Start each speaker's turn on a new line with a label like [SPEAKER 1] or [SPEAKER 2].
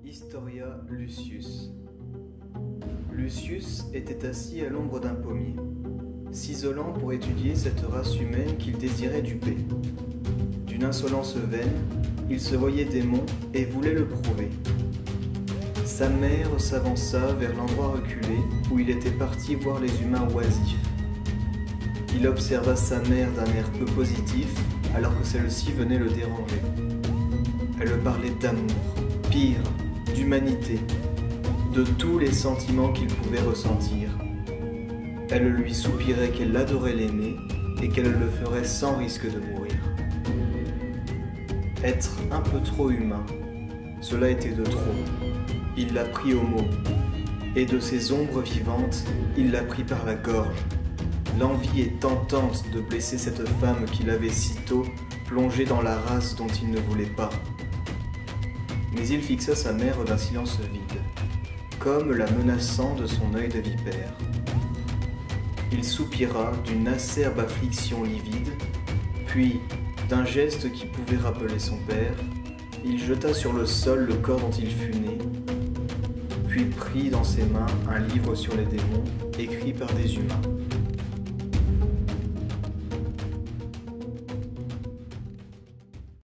[SPEAKER 1] Historia Lucius. Lucius était assis à l'ombre d'un pommier, s'isolant pour étudier cette race humaine qu'il désirait duper. D'une insolence vaine, il se voyait démon et voulait le prouver. Sa mère s'avança vers l'endroit reculé où il était parti voir les humains oisifs. Il observa sa mère d'un air peu positif alors que celle-ci venait le déranger. Elle parlait d'amour, pire, d'humanité, de tous les sentiments qu'il pouvait ressentir. Elle lui soupirait qu'elle adorait l'aimer et qu'elle le ferait sans risque de mourir. Être un peu trop humain, cela était de trop. Il l'a pris au mot, et de ses ombres vivantes, il l'a pris par la gorge. L'envie est tentante de blesser cette femme qu'il avait si tôt plongée dans la race dont il ne voulait pas. Mais il fixa sa mère d'un silence vide, comme la menaçant de son œil de vipère. Il soupira d'une acerbe affliction livide, puis, d'un geste qui pouvait rappeler son père, il jeta sur le sol le corps dont il fut né, puis prit dans ses mains un livre sur les démons écrit par des humains.